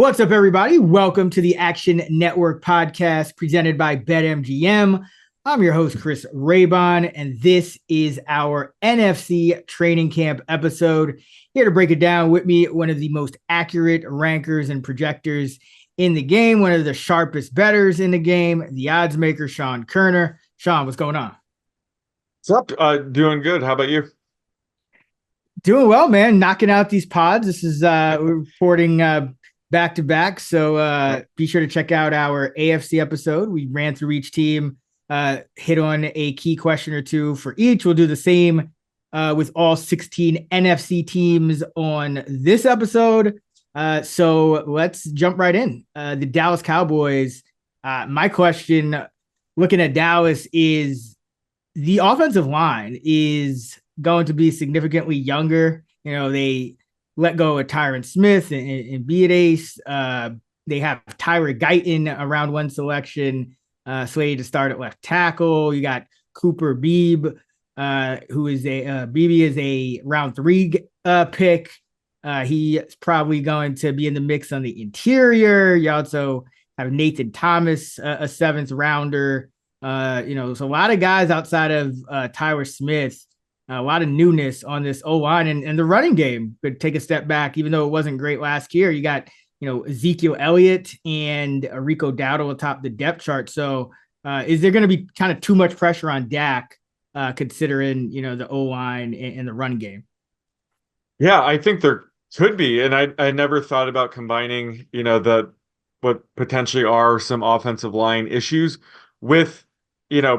What's up, everybody? Welcome to the Action Network podcast presented by BetMGM. I'm your host, Chris Raybon, and this is our NFC training camp episode. Here to break it down with me, one of the most accurate rankers and projectors in the game, one of the sharpest bettors in the game, the odds maker, Sean Koerner. Sean, what's going on? What's up? Doing good. How about you? Doing well, man. Knocking out these pods. This is we're reporting back to back. So be sure to check out our AFC episode. We ran through each team, hit on a key question or two for each. We'll do the same with all 16 NFC teams on this episode. So let's jump right in. The Dallas Cowboys. My question, looking at Dallas, is the offensive line is going to be significantly younger. You know, they let go of Tyron Smith and be it ace. They have Tyler Guyton, a round one selection, slated to start at left tackle. You got Cooper Beebe, who is Beebe is a round three pick. He is probably going to be in the mix on the interior. You also have Nathan Thomas, a seventh rounder. There's a lot of guys outside of Tyler Smith. A lot of newness on this O-line, and the running game could take a step back, even though it wasn't great last year. You got, Ezekiel Elliott and Rico Dowdle atop the depth chart. So is there going to be kind of too much pressure on Dak, considering, the O-line and the run game? Yeah, I think there could be. And I never thought about combining, what potentially are some offensive line issues with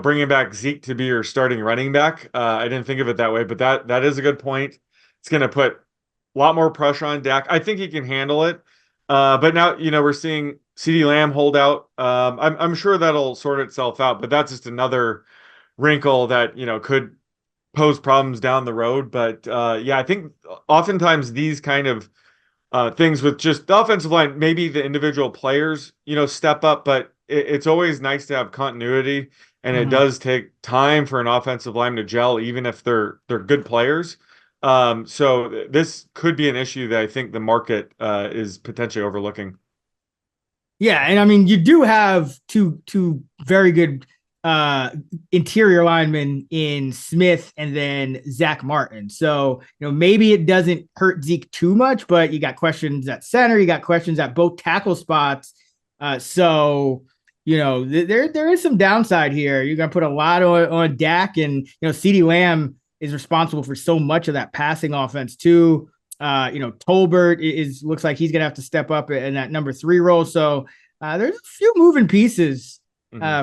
bringing back Zeke to be your starting running back. I didn't think of it that way, but that is a good point. It's going to put a lot more pressure on Dak. I think he can handle it. But now, we're seeing CeeDee Lamb hold out. I'm sure that'll sort itself out, but that's just another wrinkle that, could pose problems down the road. But I think oftentimes these kind of things with just the offensive line, maybe the individual players, step up, but it's always nice to have continuity. And it does take time for an offensive line to gel, even if they're good players. So this could be an issue that I think the market is potentially overlooking. Yeah, and I mean, you do have two very good interior linemen in Smith and then Zach Martin. So, maybe it doesn't hurt Zeke too much, but you got questions at center, you got questions at both tackle spots. There is some downside here. You're going to put a lot on Dak, and, CeeDee Lamb is responsible for so much of that passing offense too. Tolbert looks like he's going to have to step up in that number 3 role. So there's a few moving pieces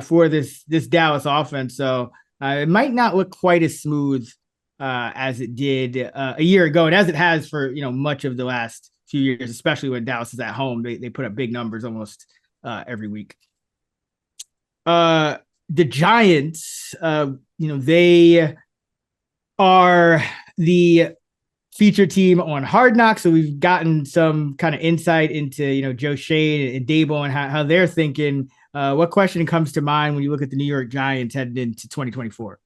for this Dallas offense. So it might not look quite as smooth as it did a year ago, and as it has for, much of the last few years, especially when Dallas is at home. They put up big numbers almost every week. The Giants, they are the feature team on Hard Knocks. So we've gotten some kind of insight into, Joe Shane and Daboll and how they're thinking. What question comes to mind when you look at the New York Giants heading into 2024?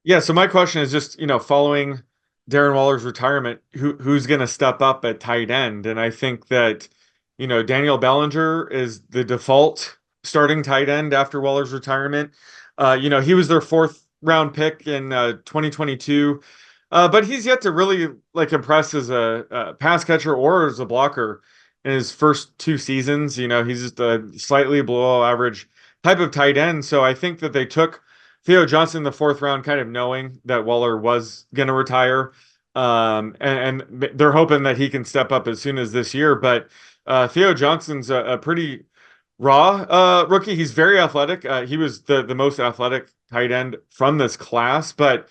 Yeah. So my question is just, following Darren Waller's retirement, who's going to step up at tight end? And I think that, Daniel Bellinger is the default starting tight end after Waller's retirement. He was their 4th round pick in 2022, but he's yet to really impress as a pass catcher or as a blocker in his first 2 seasons. He's just a slightly below average type of tight end. So I think that they took Theo Johnson in the 4th round, kind of knowing that Waller was going to retire. And they're hoping that he can step up as soon as this year. But Theo Johnson's a pretty raw rookie. He's very athletic. He was the most athletic tight end from this class, but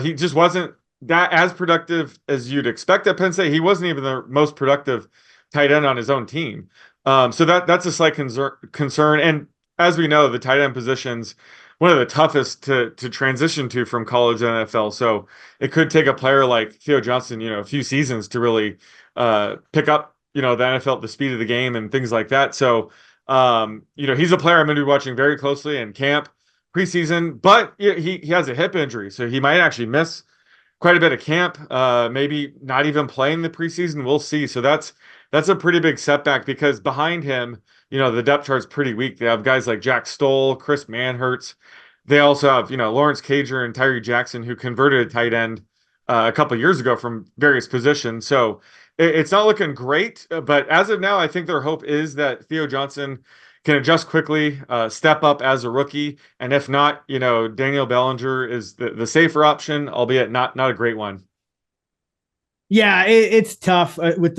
he just wasn't that as productive as you'd expect at Penn State. He wasn't even the most productive tight end on his own team. So that's a slight concern. And as we know, the tight end position's one of the toughest to transition to from college to NFL. So it could take a player like Theo Johnson, a few seasons to really pick up, the NFL, the speed of the game and things like that. So he's a player I'm going to be watching very closely in camp, preseason, but he has a hip injury, so he might actually miss quite a bit of camp, maybe not even playing the preseason. We'll see. So that's that's a pretty big setback because behind him, the depth chart's pretty weak. They have guys like Jack Stoll, Chris Manhertz. They also have, Lawrence Cager and Tyree Jackson, who converted a tight end a couple years ago from various positions. So it's not looking great. But as of now, I think their hope is that Theo Johnson can adjust quickly, step up as a rookie. And if not, Daniel Bellinger is the safer option, albeit not a great one. Yeah, it's tough with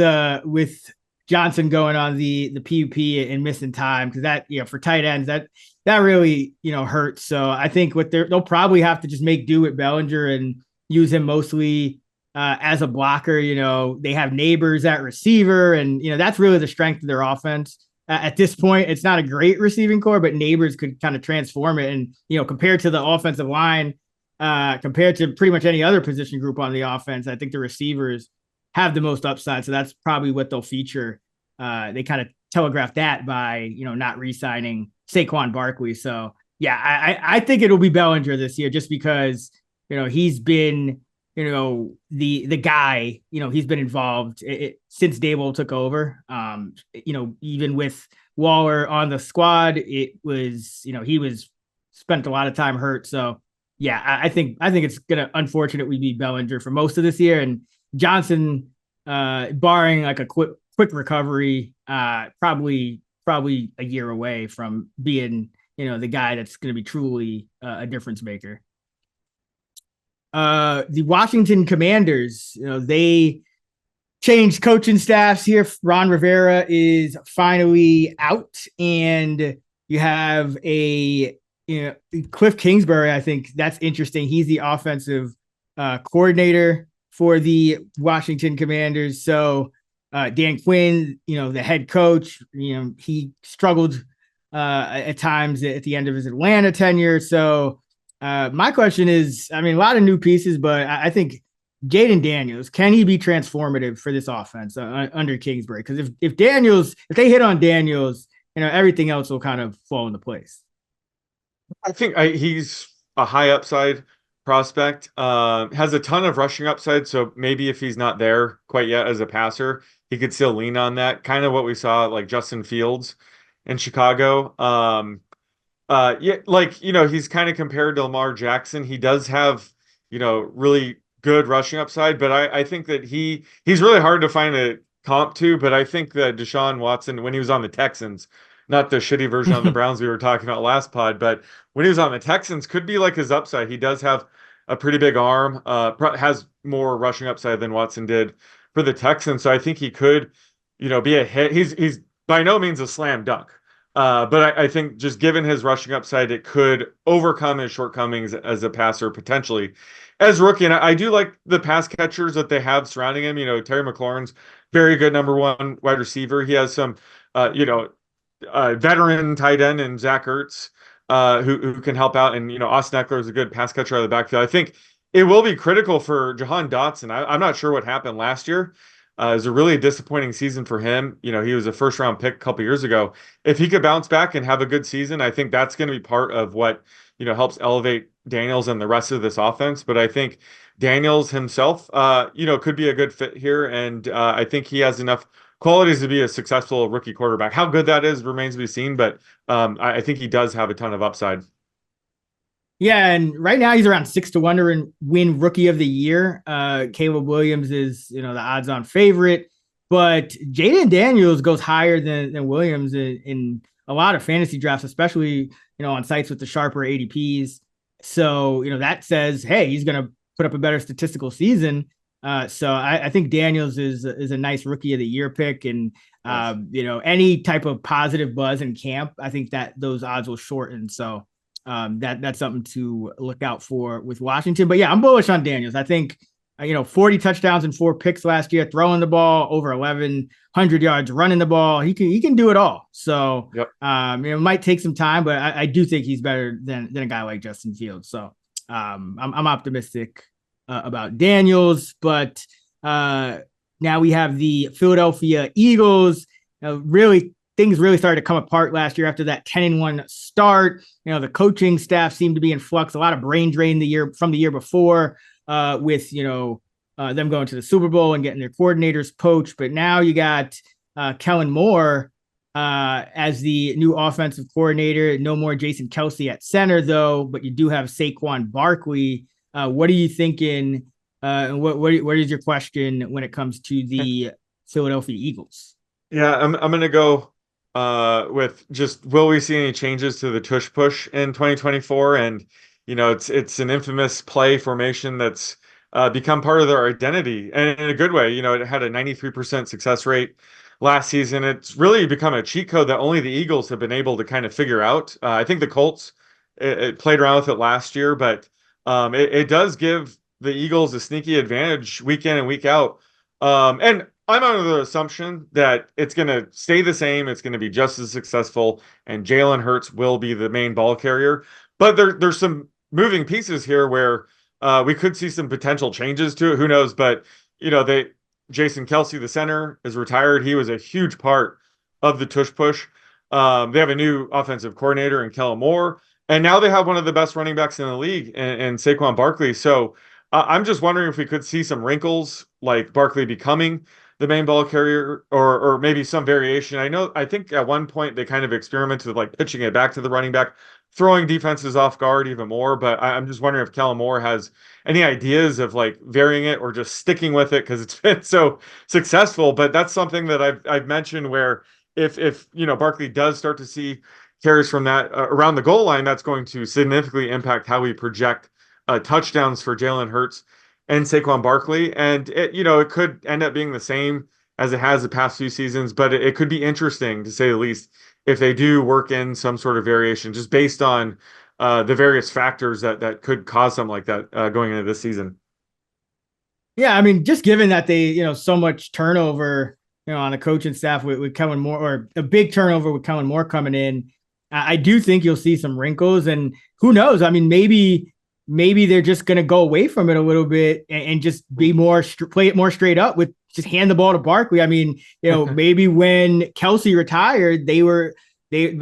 Johnson going on the PUP and missing time, because that, for tight ends, that really, hurts. So I think they'll probably have to just make do with Bellinger and use him mostly as a blocker. They have Neighbors at receiver, and that's really the strength of their offense. At this point, it's not a great receiving core, but Neighbors could kind of transform it. And compared to the offensive line, compared to pretty much any other position group on the offense, I think the receivers have the most upside. So that's probably what they'll feature. They kind of telegraphed that by, not re-signing Saquon Barkley. So yeah, I think it'll be Bellinger this year, just because, he's been, the guy, he's been involved since Dable took over. Even with Waller on the squad, it was, he was spent a lot of time hurt. So yeah, I think it's gonna unfortunately be Bellinger for most of this year, and Johnson, barring like a quick recovery, probably a year away from being the guy that's going to be truly a difference maker. The Washington Commanders, they changed coaching staffs here. Ron Rivera is finally out, and you have Cliff Kingsbury. I think that's interesting. He's the offensive coordinator for the Washington Commanders. So Dan Quinn, the head coach, he struggled at times at the end of his Atlanta tenure. So my question is, a lot of new pieces, but I think Jaden Daniels, can he be transformative for this offense under Kingsbury? Because if they hit on Daniels, everything else will kind of fall into place. I think he's a high upside prospect, has a ton of rushing upside. So maybe if he's not there quite yet as a passer, he could still lean on that. Kind of what we saw like Justin Fields in Chicago. He's kind of compared to Lamar Jackson. He does have, really good rushing upside, but I think that he's really hard to find a comp to. But I think that Deshaun Watson, when he was on the Texans, not the shitty version on the Browns we were talking about last pod, but when he was on the Texans, could be like his upside. He does have a pretty big arm, has more rushing upside than Watson did for the Texans. So I think he could, be a hit. He's by no means a slam dunk. But I think just given his rushing upside, it could overcome his shortcomings as a passer potentially as rookie. And I do like the pass catchers that they have surrounding him. Terry McLaurin's very good number one wide receiver. He has some, veteran tight end and Zach Ertz, who can help out. And, Austin Eckler is a good pass catcher out of the backfield. I think it will be critical for Jahan Dotson. I'm not sure what happened last year. It was a really disappointing season for him. He was a first round pick a couple years ago. If he could bounce back and have a good season, I think that's going to be part of what, helps elevate Daniels and the rest of this offense. But I think Daniels himself, could be a good fit here. And I think he has enough qualities to be a successful rookie quarterback. How good that is remains to be seen, but I think he does have a ton of upside. Yeah, and right now he's around 6-1 to win Rookie of the Year. Caleb Williams is, the odds-on favorite, but Jaden Daniels goes higher than Williams in a lot of fantasy drafts, especially on sites with the sharper ADPs. So that says, hey, he's going to put up a better statistical season. So I think Daniels is a nice Rookie of the Year pick, and any type of positive buzz in camp, I think that those odds will shorten. So that's something to look out for with Washington. But yeah, I'm bullish on Daniels. I think 40 touchdowns and 4 picks last year, throwing the ball over 1,100 yards, running the ball. He can do it all. So yep. It might take some time, but I do think he's better than a guy like Justin Fields. So I'm optimistic about Daniels. But now we have the Philadelphia Eagles. Things really started to come apart last year after that 10-1 start. The coaching staff seemed to be in flux. A lot of brain drain from the year before, with them going to the Super Bowl and getting their coordinators poached. But now you got Kellen Moore as the new offensive coordinator. No more Jason Kelce at center, though, but you do have Saquon Barkley. What are you thinking? And what is your question when it comes to the Philadelphia Eagles? Yeah, I'm gonna go with just will we see any changes to the tush push in 2024? And it's an infamous play formation that's become part of their identity, and in a good way. It had a 93% success rate last season. It's really become a cheat code that only the Eagles have been able to kind of figure out. I think the Colts it played around with it last year, but it does give the Eagles a sneaky advantage week in and week out. And I'm under the assumption that it's going to stay the same. It's going to be just as successful, and Jalen Hurts will be the main ball carrier. But there's some moving pieces here where we could see some potential changes to it. Who knows? But Jason Kelce, the center, is retired. He was a huge part of the tush push. They have a new offensive coordinator in Kellen Moore, and now they have one of the best running backs in the league in Saquon Barkley. So I'm just wondering if we could see some wrinkles, like Barkley becoming the main ball carrier, or maybe some variation. I think at one point they kind of experimented with like pitching it back to the running back, throwing defenses off guard even more. But I'm just wondering if Kellen Moore has any ideas of like varying it or just sticking with it because it's been so successful. But that's something that I've mentioned where if Barkley does start to see carries from that around the goal line, that's going to significantly impact how we project touchdowns for Jalen Hurts and Saquon Barkley. And it could end up being the same as it has the past few seasons, but it could be interesting to say the least if they do work in some sort of variation just based on the various factors that could cause something like that going into this season. Yeah, I mean, just given that they, so much turnover, on the coaching staff with Kellen Moore, or a big turnover with Kellen Moore coming in, I do think you'll see some wrinkles. And who knows? I mean, maybe they're just going to go away from it a little bit and just be play it more straight up with just hand the ball to Barkley. I mean, maybe when Kelce retired, that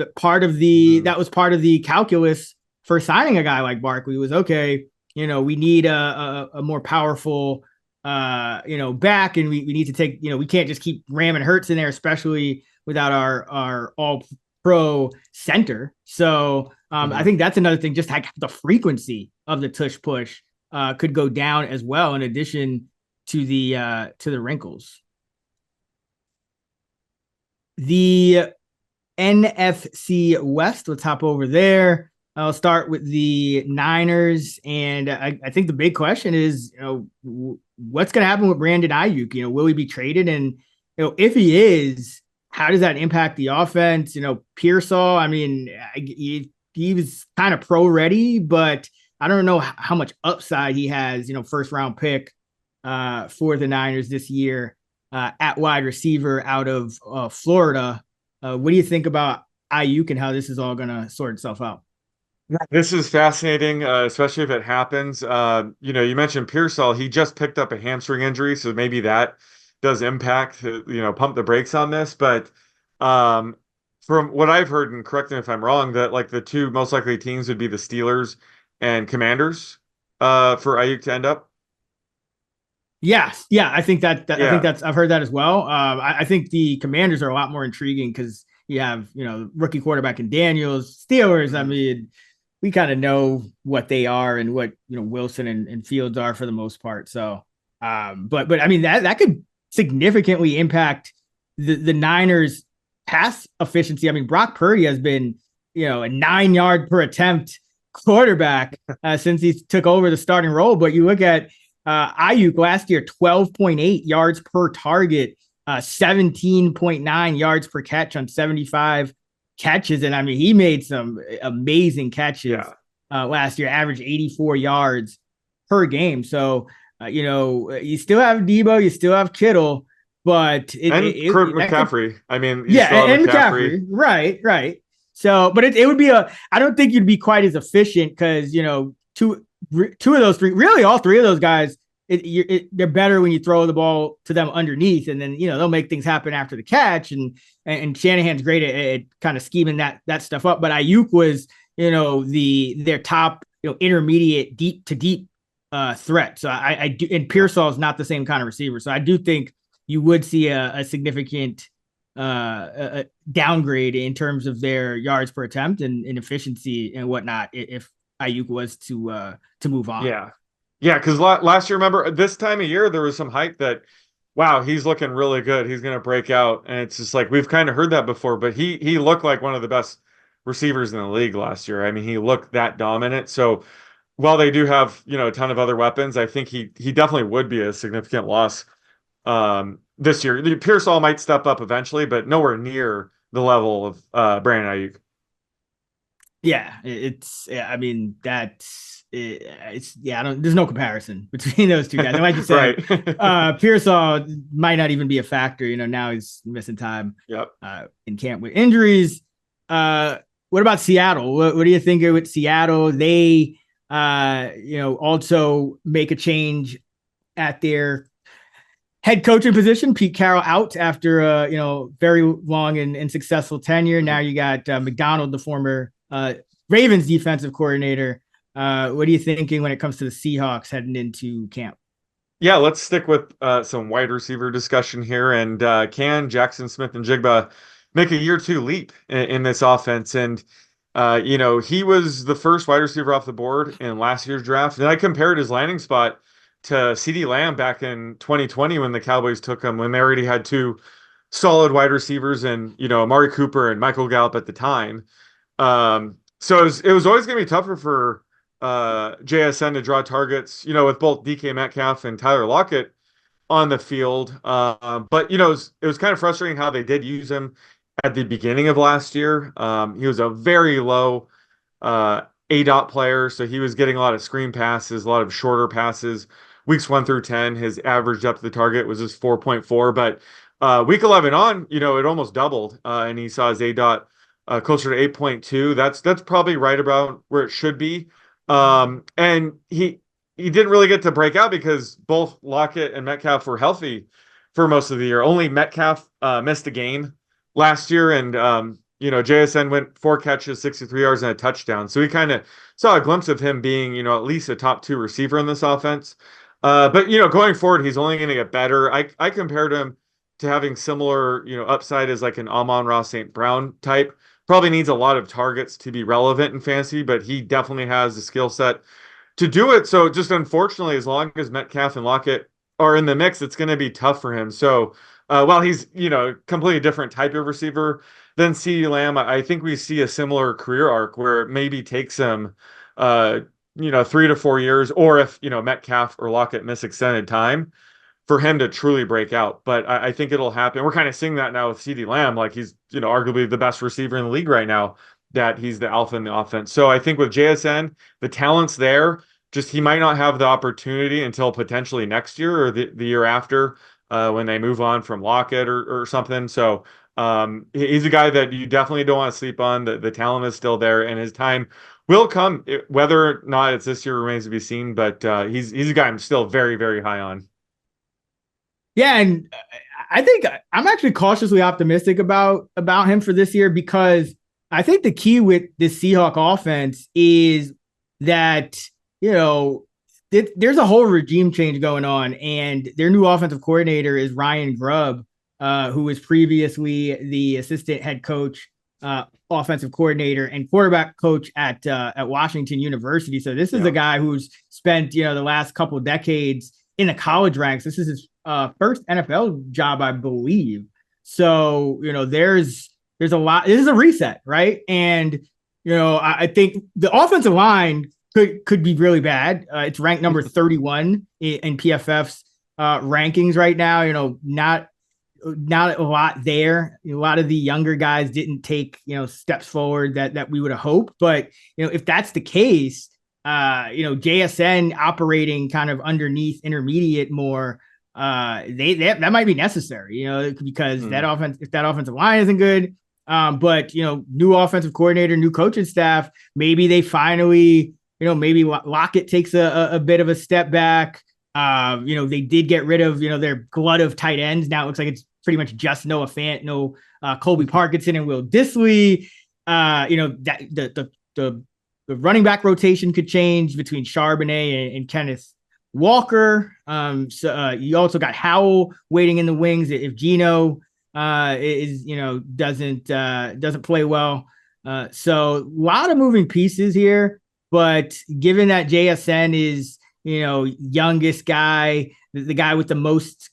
was part of the calculus for signing a guy like Barkley was, okay, we need a more powerful, back, and we need to take, we can't just keep ramming Hurts in there, especially without our all pro center. So I think that's another thing, just like the frequency of the tush push could go down as well, in addition to the wrinkles. The NFC West, let's hop over there. I'll start with the Niners, and I think the big question is, what's going to happen with Brandon Ayuk? Will he be traded? And if he is, how does that impact the offense? Pearsall, I mean, he was kind of pro ready, but I don't know how much upside he has, first round pick for the Niners this year at wide receiver out of Florida. What do you think about Ayuk and how this is all going to sort itself out? This is fascinating, especially if it happens. You mentioned Pearsall. He just picked up a hamstring injury, so maybe that does impact, pump the brakes on this. But from what I've heard, and correct me if I'm wrong, that like the two most likely teams would be the Steelers and Commanders for Ayuk to end up. Yes, yeah, I think I think I've heard that as well. I think the Commanders are a lot more intriguing because you have rookie quarterback in Daniels. Steelers, I mean, we kind of know what they are and what Wilson and Fields are for the most part. So, but I mean that could significantly impact the Niners' pass efficiency. I mean, Brock Purdy has been a 9 yard per attempt quarterback since he took over the starting role. But you look at Ayuk last year, 12.8 yards per target, 17.9 yards per catch on 75 catches. And I mean, he made some amazing catches last year, averaged 84 yards per game. So, you still have Debo, you still have Kittle, but McCaffrey. I mean, and McCaffrey. Right. So, but it would be I don't think you'd be quite as efficient because, two of those three, really all three of those guys, they're better when you throw the ball to them underneath, and then they'll make things happen after the catch. And Shanahan's great at kind of scheming that stuff up. But Ayuk was their top intermediate deep to deep threat. So I do, and Pearsall is not the same kind of receiver. So I do think you would see a significant downgrade in terms of their yards per attempt and efficiency and whatnot if Ayuk was to move on. Yeah. Yeah, because last year, remember, this time of year, there was some hype that, wow, he's looking really good. He's going to break out. And it's just like, we've kind of heard that before, but he looked like one of the best receivers in the league last year. I mean, he looked that dominant. So while they do have, a ton of other weapons, I think he definitely would be a significant loss this year. Pearsall might step up eventually, but nowhere near the level of Brandon Ayuk. Yeah, I mean, there's no comparison between those two guys. And like you said, Right. Pearsall might not even be a factor. Now he's missing time Yep. In camp with injuries. What about Seattle? What do you think with Seattle? They, also make a at their head coaching position. Pete Carroll out after very long and successful tenure. Now you got McDonald, the former Ravens defensive coordinator. What are you thinking when it comes to the Seahawks heading into camp? Yeah, let's stick with some wide receiver discussion here. And can Jackson Smith and Jigba make a year two leap in this offense? And he was the first wide receiver off the board in last year's draft. And I compared his landing spot to CeeDee Lamb back in 2020 when the Cowboys took him, when they already had two solid wide receivers and, Amari Cooper and Michael Gallup at the time. So it was always going to be tougher for JSN to draw targets, with both DK Metcalf and Tyler Lockett on the field. But, it was kind of frustrating how they did use him at the beginning of last year. He was a very low ADOT player, so he was getting a lot of screen passes, a lot of shorter passes. Weeks 1 through 10, his average depth of the target was just 4.4. But week 11 on, it almost doubled, and he saw his ADOT closer to 8.2. That's probably right about where it should be. And he didn't really get to break out because both Lockett and Metcalf were healthy for most of the year. Only Metcalf missed a game last year, and JSN went 4 catches, 63 yards, and a touchdown. So we kind of saw a glimpse of him being, at least a top 2 receiver in this offense. But going forward, he's only going to get better. I compared him to having similar, upside as like an Amon-Ra St. Brown type. Probably needs a lot of targets to be relevant in fantasy, but he definitely has the skill set to do it. So just unfortunately, as long as Metcalf and Lockett are in the mix, it's going to be tough for him. So while he's, completely different type of receiver than CeeDee Lamb, I think we see a similar career arc where it maybe takes him, 3 to 4 years, or if, Metcalf or Lockett miss extended time, for him to truly break out. But I think it'll happen. We're kind of seeing that now with CeeDee Lamb. Like he's, arguably the best receiver in the league right now, that he's the alpha in the offense. So I think with JSN, the talent's there. Just he might not have the opportunity until potentially next year or the year after when they move on from Lockett or something. So he's a guy that you definitely don't want to sleep on. The talent is still there, and his time will come. Whether or not it's this year remains to be seen, but he's a guy I'm still very, very high on. Yeah, and I think I'm actually cautiously optimistic about him for this year, because I think the key with this Seahawk offense is that, there's a whole regime change going on, and their new offensive coordinator is Ryan Grubb, who was previously the assistant head coach, offensive coordinator, and quarterback coach at Washington University. So this is a guy who's spent, the last couple of decades in the college ranks. This is his first NFL job, I believe. So, there's a lot. This is a reset, right? And, I think the offensive line could be really bad. It's ranked number 31 in PFF's rankings right now. Not a lot there. A lot of the younger guys didn't take, steps forward that we would have hoped. But, if that's the case, JSN operating kind of underneath intermediate more, that might be necessary, because that offensive line isn't good. But new offensive coordinator, new coaching staff, maybe they finally, maybe Lockett takes a bit of a step back. They did get rid of, their glut of tight ends. Now it looks like it's pretty much just Noah Fant, Colby Parkinson and Will Dissly. That the running back rotation could change between Charbonnet and Kenneth Walker. So you also got Howell waiting in the wings if Geno is doesn't play well. So a lot of moving pieces here. But given that JSN is youngest guy, the guy with the most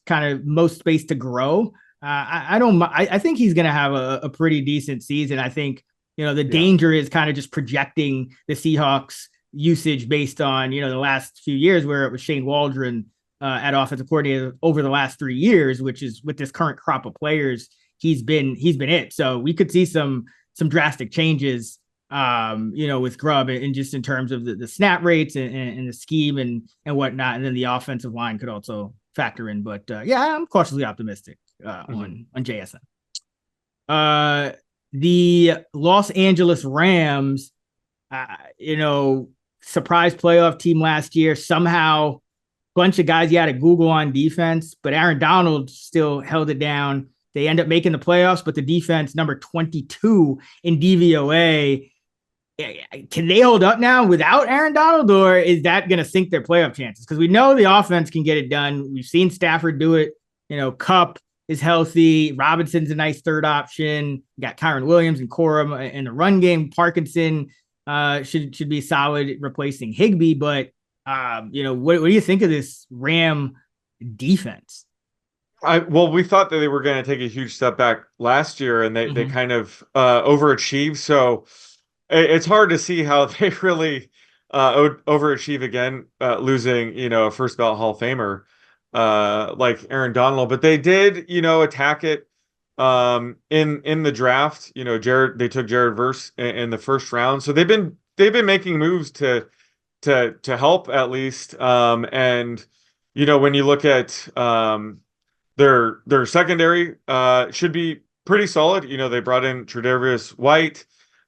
space to grow, I think he's going to have a pretty decent season. I think the danger is kind of just projecting the Seahawks usage based on the last few years where it was Shane Waldron at offensive coordinator over the last 3 years, which is with this current crop of players, he's been it. So we could see some drastic changes, with Grubb, and just in terms of the snap rates and the scheme and whatnot, and then the offensive line could also factor in. But I'm cautiously optimistic on JSN. The Los Angeles Rams, surprise playoff team last year. Somehow, bunch of guys you had to Google on defense, but Aaron Donald still held it down. They end up making the playoffs, but the defense number 22 in DVOA. Can they hold up now without Aaron Donald, or is that going to sink their playoff chances? Because we know the offense can get it done. We've seen Stafford do it. Kupp is healthy. Robinson's a nice third option. You got Kyron Williams and Corum in the run game. Parkinson should be solid replacing Higbee. But what do you think of this Ram defense? We thought that they were going to take a huge step back last year, and they kind of overachieved. So it's hard to see how they really overachieve again, losing a first ballot Hall of Famer like Aaron Donald. But they did attack it in the draft. They took Jared Verse in the first round, so they've been making moves to help at least. And when you look at their secondary should be pretty solid. They brought in Tre'Davious White,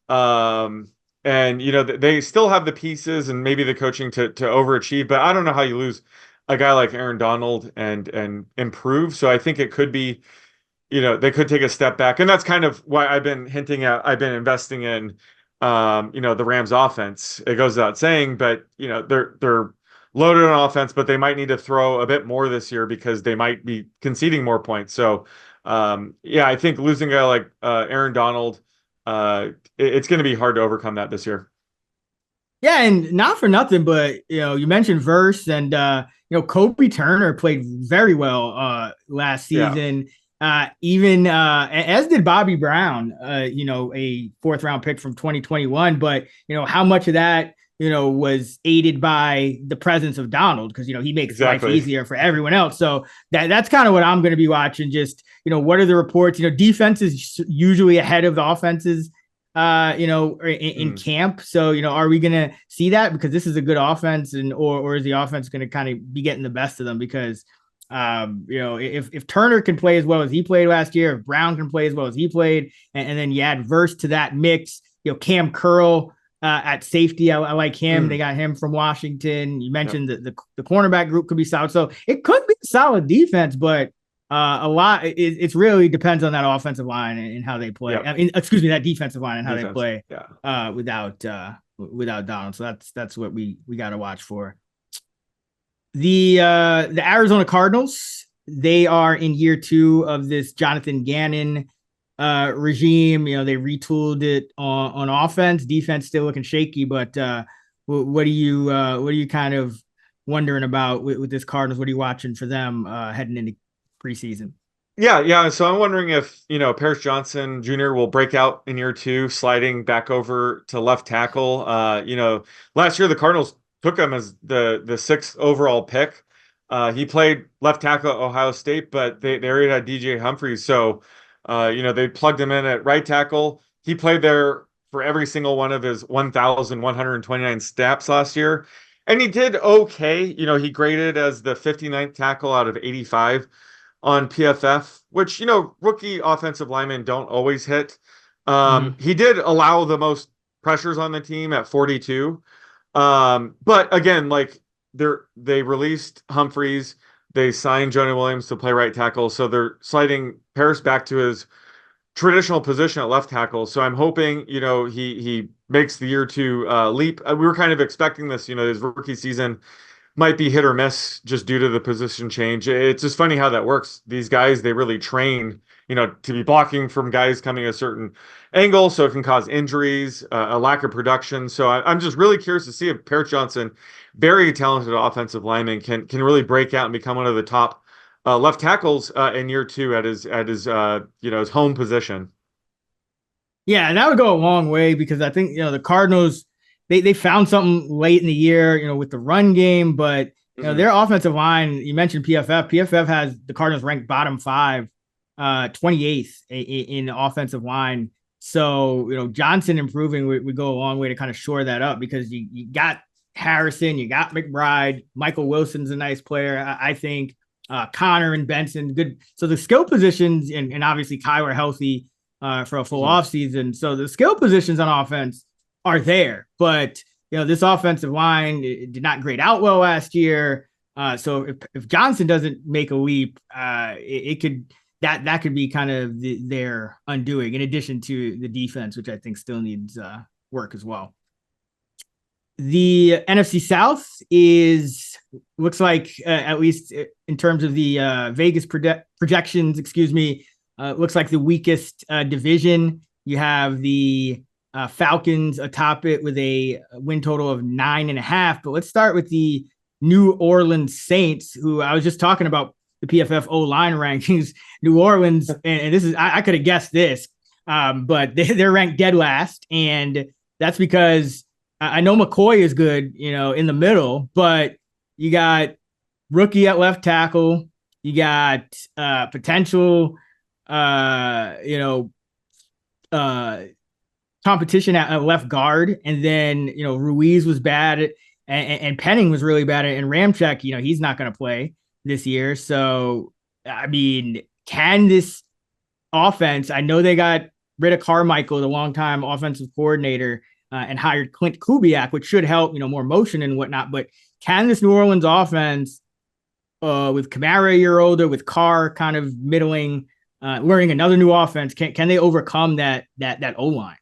and they still have the pieces and maybe the coaching to overachieve. But I don't know how you lose a guy like Aaron Donald and improve. So I think it could be, they could take a step back, and that's kind of why I've been hinting at. I've been investing in, the Rams offense. It goes without saying, but they're loaded on offense, but they might need to throw a bit more this year because they might be conceding more points. So, I think losing a guy like Aaron Donald, it's going to be hard to overcome that this year. Yeah, and not for nothing, but you mentioned Verse, and Kobe Turner played very well last season. Even as did Bobby Brown, a 4th round pick from 2021. But how much of that was aided by the presence of Donald, because he makes life easier for everyone else. So that's kind of what I'm going to be watching. Just what are the reports? Defense is usually ahead of the offenses, in camp. So are we going to see that? Because this is a good offense, or is the offense going to kind of be getting the best of them? Because if Turner can play as well as he played last year, if Brown can play as well as he played, and then you add Verse to that mix, Cam Curl at safety, I like him. They got him from Washington. You mentioned that the cornerback group could be solid, so it could be a solid defense, but a lot. It's really depends on that offensive line and how they play. I mean, excuse me, that defensive line and how they play without Donald. So that's what we got to watch for. The Arizona Cardinals, they are in year 2 of this Jonathan Gannon regime. They retooled it on offense. Defense still looking shaky, but what are you kind of wondering about with this Cardinals? What are you watching for them heading into preseason? Yeah. So I'm wondering if Paris Johnson Jr. will break out in year 2, sliding back over to left tackle. Last year the Cardinals took him as the 6th overall pick. He played left tackle at Ohio State, but they already had DJ Humphries. So, they plugged him in at right tackle. He played there for every single one of his 1,129 snaps last year. And he did okay. He graded as the 59th tackle out of 85 on PFF, which, rookie offensive linemen don't always hit. He did allow the most pressures on the team at 42. But again, they released Humphries, they signed Jonah Williams to play right tackle, so they're sliding Paris back to his traditional position at left tackle. So I'm hoping he makes the year 2 leap. We were kind of expecting this. His rookie season might be hit or miss just due to the position change. It's just funny how that works. These guys, they really train to be blocking from guys coming a certain angle, so it can cause injuries, a lack of production. So I'm just really curious to see if Paris Johnson, very talented offensive lineman, can really break out and become one of the top left tackles in year two at his his home position. Yeah, and that would go a long way because I think the Cardinals they found something late in the year, with the run game, but their offensive line. You mentioned PFF. PFF has the Cardinals ranked bottom five, 28th in offensive line. So Johnson improving would go a long way to kind of shore that up because you got Harrison, you got McBride, Michael Wilson's a nice player, I think. Koerner and Benson, good. So the skill positions and obviously Kyler healthy for a full offseason. So the skill positions on offense are there. But, this offensive line did not grade out well last year. So if Johnson doesn't make a leap, it could that could be kind of their undoing, in addition to the defense, which I think still needs work as well. The NFC South looks like, at least in terms of the Vegas projections, looks like the weakest division. You have the Falcons atop it with a win total of 9.5. But let's start with the New Orleans Saints, who I was just talking about the PFF O-line rankings. New Orleans, and this is I could have guessed this, but they're ranked dead last, and that's because I know McCoy is good, in the middle, but you got rookie at left tackle, you got potential, competition at left guard, and then Ruiz was bad, and Penning was really bad, and Ramczyk, he's not going to play this year. So I mean, can this offense? I know they got rid of Carmichael, the longtime offensive coordinator, and hired Clint Kubiak, which should help, more motion and whatnot. But can this New Orleans offense, with Kamara a year older, with Carr kind of middling, learning another new offense, can they overcome that O-line?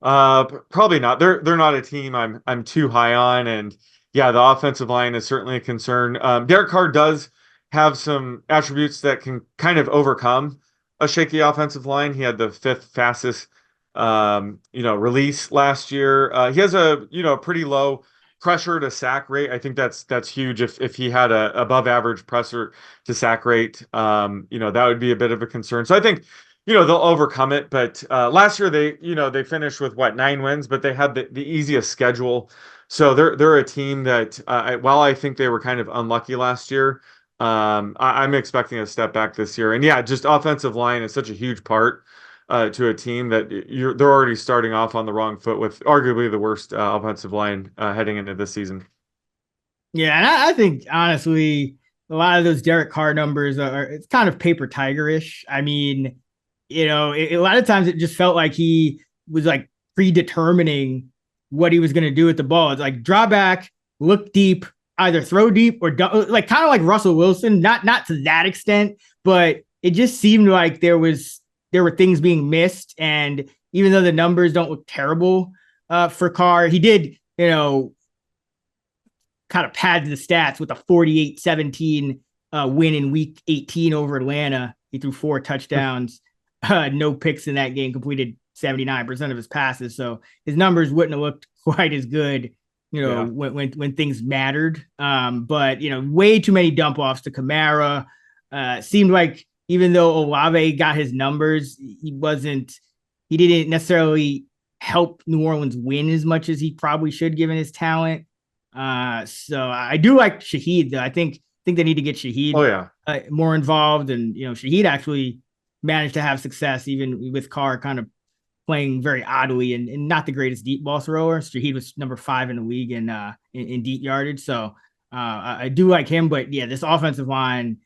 Probably not. They're not a team I'm too high on, and yeah, the offensive line is certainly a concern. Derek Carr does have some attributes that can kind of overcome a shaky offensive line. He had the fifth fastest release last year. He has a pretty low pressure to sack rate. I think that's huge. If he had a above average pressure to sack rate, that would be a bit of a concern. So I think they'll overcome it. But last year they finished with 9 wins, but they had the easiest schedule. So they're a team that while I think they were kind of unlucky last year, I'm expecting a step back this year. And yeah, just offensive line is such a huge part to a team that they're already starting off on the wrong foot with arguably the worst offensive line heading into this season. Yeah, and I think honestly, a lot of those Derek Carr numbers it's kind of paper tigerish. I mean, a lot of times it just felt like he was like predetermining what he was going to do with the ball. It's like draw back, look deep, either throw deep or like kind of like Russell Wilson, not to that extent, but it just seemed like there were things being missed. And even though the numbers don't look terrible for Carr, he did, kind of pad the stats with a 48-17 win in week 18 over Atlanta. He threw 4 touchdowns, no picks in that game, completed 79% of his passes. So his numbers wouldn't have looked quite as good, when things mattered. But, way too many dump offs to Kamara. Seemed like even though Olave got his numbers, he didn't necessarily help New Orleans win as much as he probably should, given his talent. So I do like Shaheed, though. I think they need to get Shaheed more involved. And, Shaheed actually managed to have success even with Carr kind of playing very oddly and not the greatest deep ball thrower. Shaheed was number 5 in the league in deep yardage. So I do like him. But yeah, this offensive line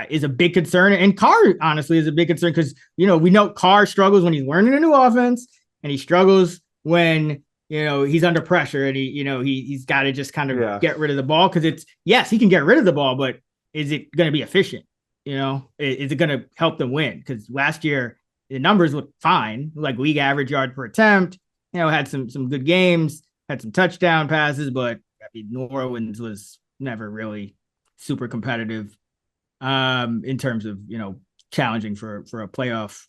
is a big concern. And Carr, honestly, is a big concern because, we know Carr struggles when he's learning a new offense, and he struggles when, he's under pressure, and he's got to just kind of get rid of the ball. Because he can get rid of the ball, but is it going to be efficient? Is it going to help them win? Because last year the numbers looked fine, like league average yard per attempt, had some good games, had some touchdown passes, but I mean, New Orleans was never really super competitive in terms of, challenging for a playoff,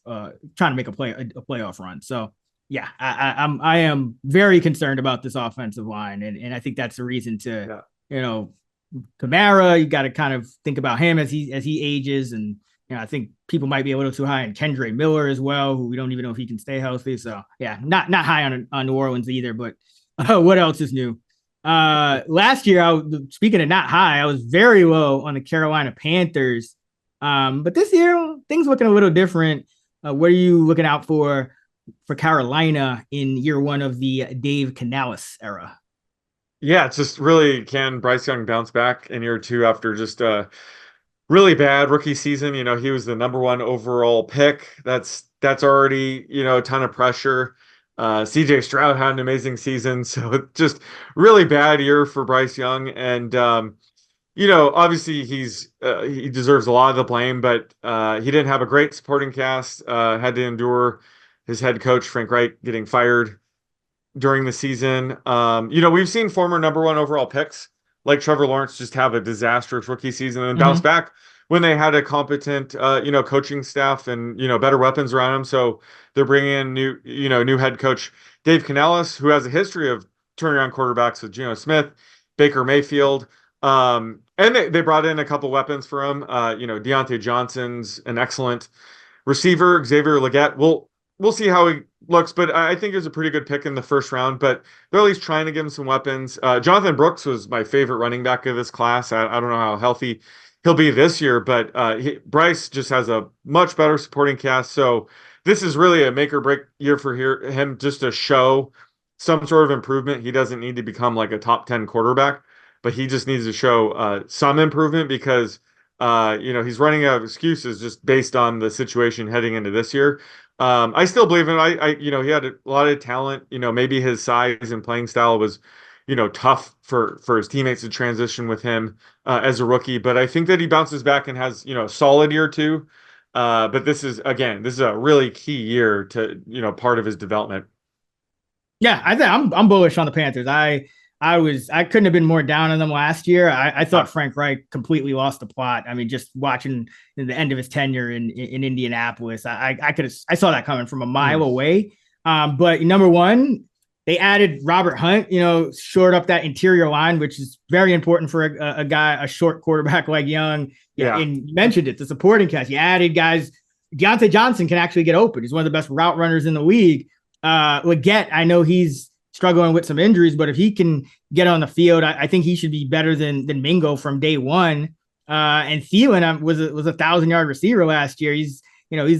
trying to make a playoff run. So yeah, I am very concerned about this offensive line, and I think that's the reason to Kamara. You got to kind of think about him as he ages, and I think people might be a little too high on Kendre Miller as well, who we don't even know if he can stay healthy. So yeah, not high on New Orleans either. But what else is new? Last year, speaking of not high, I was very low on the Carolina Panthers. But this year, things looking a little different. What are you looking out for Carolina in year one of the Dave Canales era? Yeah, it's just really, can Bryce Young bounce back in year two after just a really bad rookie season? He was the number one overall pick. That's already, a ton of pressure. CJ Stroud had an amazing season, so just really bad year for Bryce Young. And obviously he deserves a lot of the blame, but he didn't have a great supporting cast. Had to endure his head coach Frank Reich getting fired during the season. We've seen former number one overall picks like Trevor Lawrence just have a disastrous rookie season and bounce back when they had a competent, coaching staff and, better weapons around him. So they're bringing in new head coach Dave Canales, who has a history of turning around quarterbacks with Geno Smith, Baker Mayfield. And they brought in a couple weapons for him. Deontay Johnson's an excellent receiver. Xavier Legette. We'll see how he looks, but I think it was a pretty good pick in the first round. But they're at least trying to give him some weapons. Jonathan Brooks was my favorite running back of this class. I don't know how healthy he'll be this year, but Bryce just has a much better supporting cast. So this is really a make or break year for him just to show some sort of improvement. He doesn't need to become like a top 10 quarterback, but he just needs to show some improvement because he's running out of excuses just based on the situation heading into this year. I still believe in him. He had a lot of talent. Maybe his size and playing style was, tough for his teammates to transition with him as a rookie. But I think that he bounces back and has, a solid year too. But this is a really key year to, part of his development. Yeah, I think I'm bullish on the Panthers. I couldn't have been more down on them last year. I thought Frank Reich completely lost the plot. I mean, just watching the end of his tenure in Indianapolis, I saw that coming from a mile away. But number one, they added Robert Hunt, shored up that interior line, which is very important for a short quarterback like Young. Yeah. And you mentioned it, the supporting cast. You added guys. Deontay Johnson can actually get open. He's one of the best route runners in the league. Legette, I know he's struggling with some injuries, but if he can get on the field, I think he should be better than Mingo from day one. And Thielen was a 1,000-yard receiver last year. He's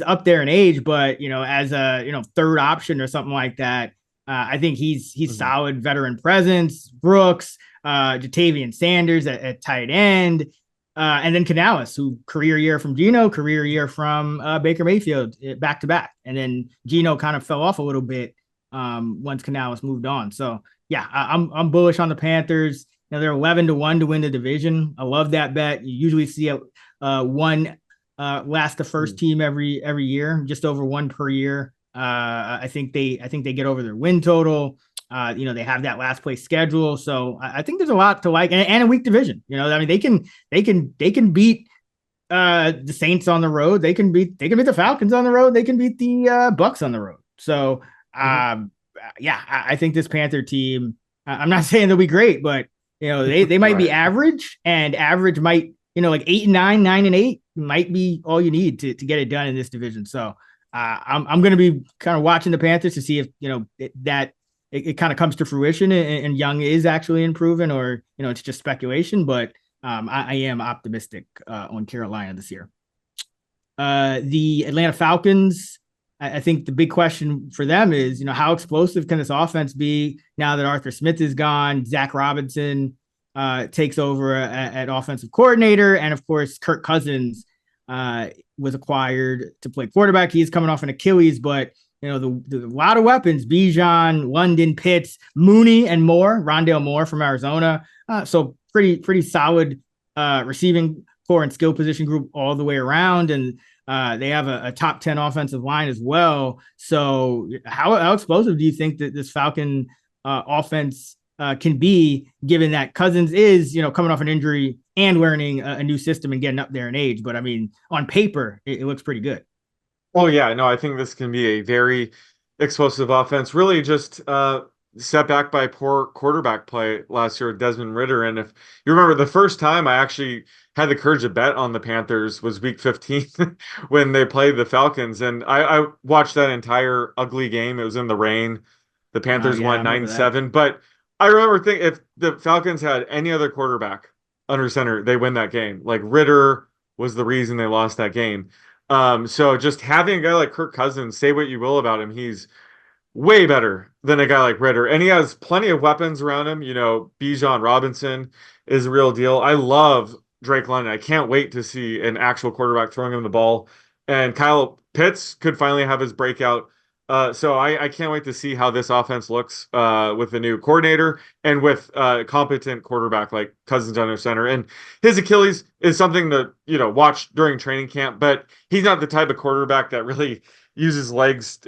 up there in age, but as a third option or something like that, I think he's solid veteran presence. Brooks, Jatavian Sanders at tight end, and then Canales, who career year from Geno, career year from Baker Mayfield, back to back, and then Geno kind of fell off a little bit once Canales moved on. So yeah, I'm bullish on the Panthers. They're 11-1 to win the division. I love that bet. You usually see one last the first team every year, just over one per year. I think they get over their win total. They have that last place schedule, so I think there's a lot to like, and a weak division. I mean, they can beat the Saints on the road. They can beat the Falcons on the road. They can beat the Bucks on the road. So I think this Panther team. I'm not saying they'll be great, but they might be average, and average might like 8-9, 9-8 might be all you need to get it done in this division. So I'm going to be kind of watching the Panthers to see if it kind of comes to fruition and Young is actually improving, or it's just speculation. But I am optimistic on Carolina this year. The Atlanta Falcons. I think the big question for them is, how explosive can this offense be now that Arthur Smith is gone? Zach Robinson takes over at offensive coordinator, and of course Kirk Cousins was acquired to play quarterback. He's coming off an Achilles, but the lot of weapons: Bijan, London, Pitts, Mooney, and more. Rondale Moore from Arizona. So pretty solid receiving core and skill position group all the way around, and they have a top 10 offensive line as well. So how explosive do you think that this Falcon offense can be, given that Cousins is, coming off an injury and learning a new system and getting up there in age. But I mean, on paper, it looks pretty good. Oh yeah, no, I think this can be a very explosive offense. Really just set back by poor quarterback play last year with Desmond Ridder. And if you remember, the first time I actually had the courage to bet on the Panthers was week 15 when they played the Falcons. And I watched that entire ugly game. It was in the rain. The Panthers Yeah, I won remember that. 9-7. But I remember thinking if the Falcons had any other quarterback under center, they win that game. Like Ridder was the reason they lost that game. So just having a guy like Kirk Cousins, say what you will about him, he's way better than a guy like Ridder. And he has plenty of weapons around him. Bijan Robinson is a real deal. I love Drake London. I can't wait to see an actual quarterback throwing him the ball. And Kyle Pitts could finally have his breakout. So I can't wait to see how this offense looks with the new coordinator and with a competent quarterback like Cousins under center. And his Achilles is something to watch during training camp, but he's not the type of quarterback that really uses legs,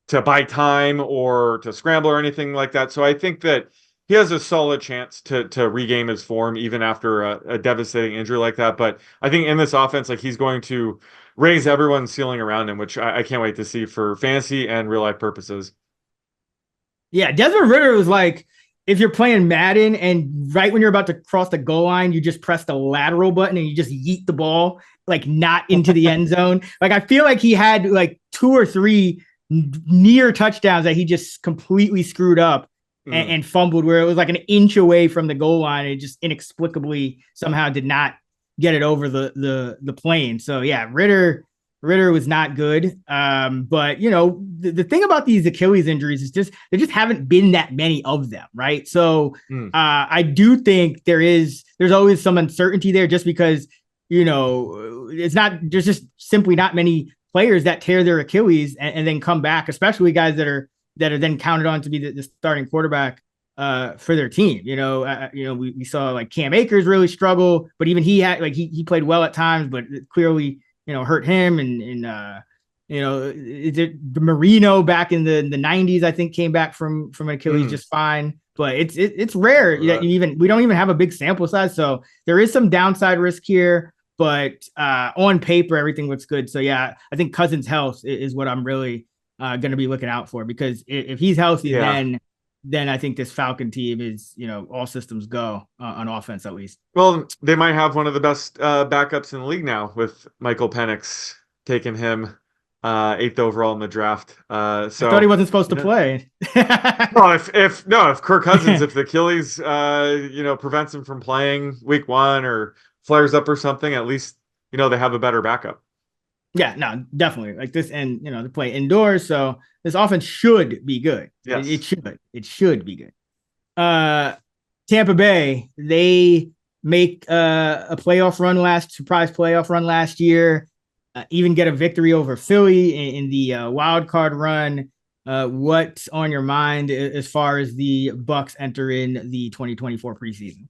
to buy time or to scramble or anything like that. So I think that he has a solid chance to regain his form even after a devastating injury like that. But I think in this offense, like he's going to raise everyone's ceiling around him, which I can't wait to see for fantasy and real life purposes. Yeah, Desmond Ridder was like, if you're playing Madden and right when you're about to cross the goal line, you just press the lateral button and you just yeet the ball like not into the end zone. Like I feel like he had like 2 or 3 near touchdowns that he just completely screwed up and fumbled, where it was like an inch away from the goal line. It just inexplicably somehow did not get it over the plane. So yeah, Ridder was not good. But the thing about these Achilles injuries is just there just haven't been that many of them, right? So I do think there's always some uncertainty there, just because there's just simply not many players that tear their Achilles and then come back, especially guys that are then counted on to be the starting quarterback for their team. We saw like Cam Akers really struggle, but even he had he played well at times, but it clearly hurt him. And Marino back in the 90s, I think, came back from Achilles just fine. But it's rare that we don't even have a big sample size, so there is some downside risk here. But on paper, everything looks good. So yeah, I think Cousins' health is what I'm really going to be looking out for, because if he's healthy, then I think this Falcon team is, all systems go on offense, at least. Well, they might have one of the best backups in the league now, with Michael Penix taking him 8th overall in the draft. So I thought he wasn't supposed to play. Well, if Kirk Cousins, if the Achilles, prevents him from playing week 1 or flares up or something, at least, they have a better backup. Yeah, no, definitely like this. And, they play indoors. So this offense should be good. Yes. It should be good. Tampa Bay, they make a surprise playoff run last year, even get a victory over Philly in the wild card run. What's on your mind as far as the Bucs enter in the 2024 preseason?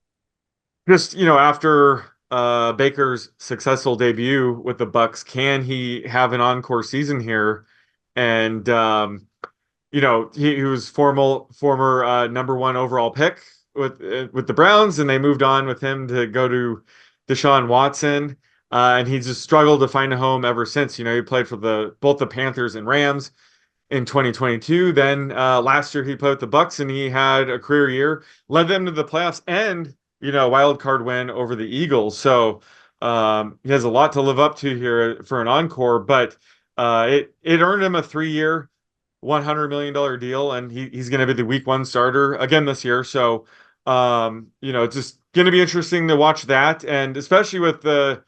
Just, after Baker's successful debut with the Bucs, can he have an encore season here? And he was former number 1 overall pick with the Browns, and they moved on with him to go to Deshaun Watson, and he just struggled to find a home ever since. He played for both the Panthers and Rams in 2022. Then last year he played with the Bucs, and he had a career year, led them to the playoffs, and wild card win over the Eagles. So he has a lot to live up to here for an encore, but it earned him a 3-year, $100 million deal, and he's going to be the week 1 starter again this year. So it's just going to be interesting to watch that, and especially with the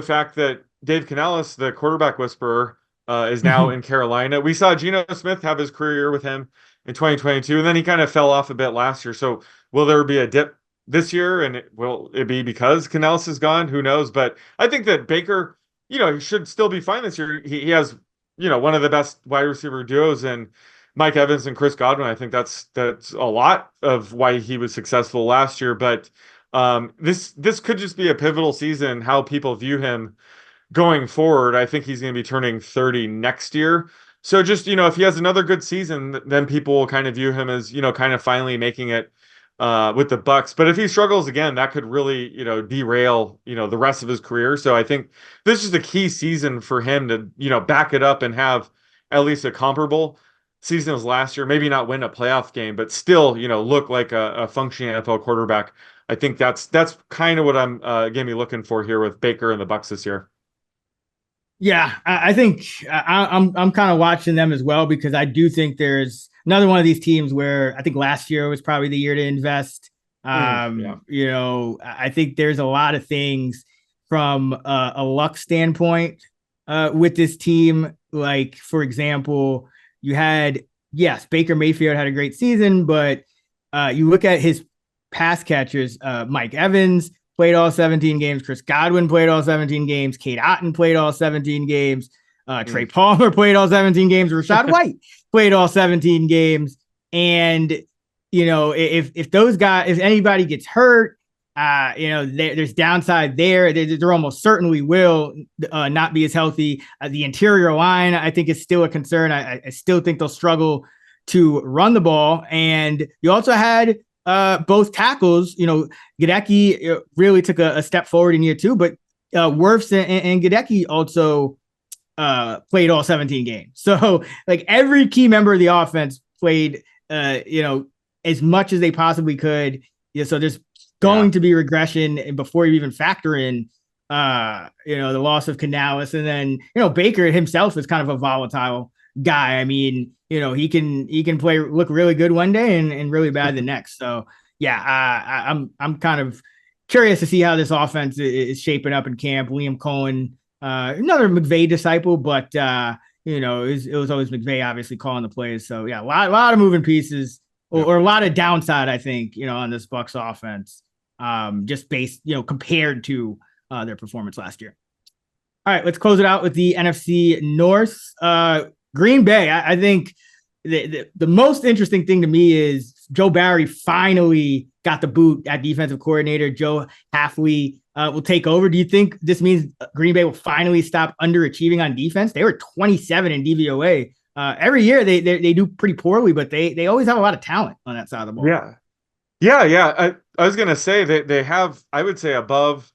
fact that Dave Canales, the quarterback whisperer, is now in Carolina. We saw Geno Smith have his career year with him in 2022, and then he kind of fell off a bit last year. So will there be a dip this year, and will it be because Canales is gone? Who knows? But I think that Baker, he should still be fine this year. He has, one of the best wide receiver duos in Mike Evans and Chris Godwin. I think that's a lot of why he was successful last year. But this could just be a pivotal season, how people view him going forward. I think he's going to be turning 30 next year. So just, if he has another good season, then people will kind of view him as, kind of finally making it with the Bucks. But if he struggles again, that could really, derail, the rest of his career. So I think this is the key season for him to, back it up and have at least a comparable season as last year. Maybe not win a playoff game, but still, look like a functioning NFL quarterback. I think that's kind of what I'm going to be looking for here with Baker and the Bucks this year. Yeah, I think I'm kind of watching them as well, because I do think there's another one of these teams where I think last year was probably the year to invest. Yeah. I think there's a lot of things from a luck standpoint with this team. Like, for example, you had, yes, Baker Mayfield had a great season, but you look at his pass catchers, Mike Evans played all 17 games. Chris Godwin played all 17 games. Cade Otton played all 17 games. Trey Palmer played all 17 games. Rashad White played all 17 games. And, if those guys, if anybody gets hurt, there's downside there. There almost certainly will not be as healthy. The interior line, I think, is still a concern. I still think they'll struggle to run the ball. And you also had both tackles. Gadecki really took a step forward in year two, but Wirfs and Gadecki also played all 17 games. So like every key member of the offense played, as much as they possibly could. So there's going to be regression, and before you even factor in, the loss of Canales, and then, Baker himself is kind of a volatile guy. I mean, he can look really good one day and really bad the next. So yeah, I'm kind of curious to see how this offense is shaping up in camp. Liam Cohen, another McVay disciple, but it was always McVay obviously calling the plays. So yeah, a lot of moving pieces, or a lot of downside, I think, on this Bucks offense, just based, compared to their performance last year. All right, let's close it out with the NFC North. Green Bay, I think the most interesting thing to me is Joe Barry finally got the boot at defensive coordinator. Joe Hafley will take over. Do you think this means Green Bay will finally stop underachieving on defense? They were 27 in DVOA. Every year they do pretty poorly, but they always have a lot of talent on that side of the ball. Yeah. I was gonna say they have, I would say, above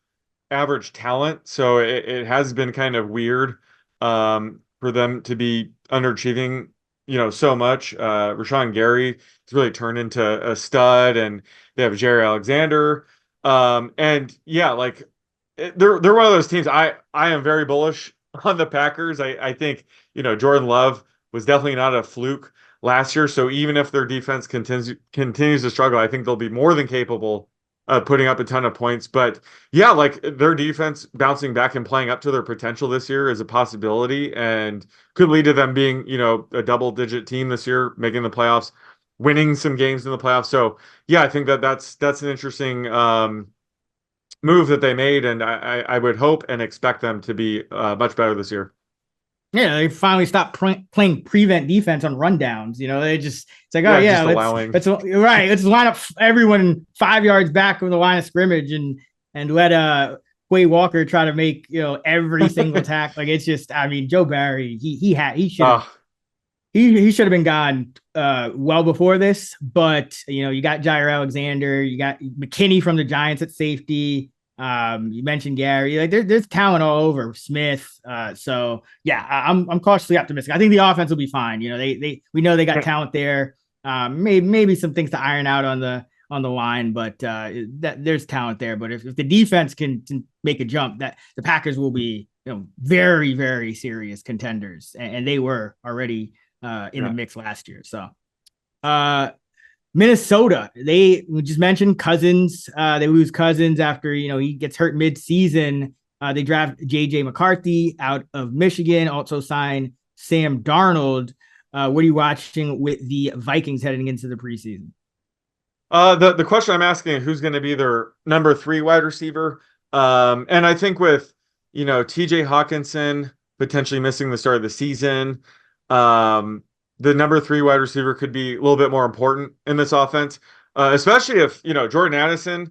average talent. So it has been kind of weird for them to be underachieving, so much. Rashawn Gary has really turned into a stud, and they have Jerry Alexander. And yeah, like they're one of those teams. I am very bullish on the Packers. I think, Jordan Love was definitely not a fluke last year. So even if their defense continues to struggle, I think they'll be more than capable of putting up a ton of points. But yeah, like their defense bouncing back and playing up to their potential this year is a possibility, and could lead to them being, a double-digit team this year, making the playoffs, winning some games in the playoffs. So yeah, I think that's an interesting move that they made, and I would hope and expect them to be much better this year. Yeah, they finally stopped playing prevent defense on rundowns. It's like, let's line up everyone 5 yards back from the line of scrimmage and let Quay Walker try to make every single tackle. Like, it's just, I mean, Joe Barry, he should have been gone well before this. But you got Jair Alexander, you got McKinney from the Giants at safety. You mentioned Gary, like there's talent all over Smith. So yeah, I'm cautiously optimistic. I think the offense will be fine. We know they got talent there. Maybe some things to iron out on the line, but there's talent there. But if the defense can make a jump, that the Packers will be very, very serious contenders, and they were already in the mix last year. So Minnesota, we just mentioned Cousins. They lose Cousins after, he gets hurt mid-season. They draft J.J. McCarthy out of Michigan, also sign Sam Darnold. What are you watching with the Vikings heading into the preseason? The question I'm asking, who's going to be their number 3 wide receiver? And I think with, T.J. Hawkinson potentially missing the start of the season, the number 3 wide receiver could be a little bit more important in this offense, especially if, Jordan Addison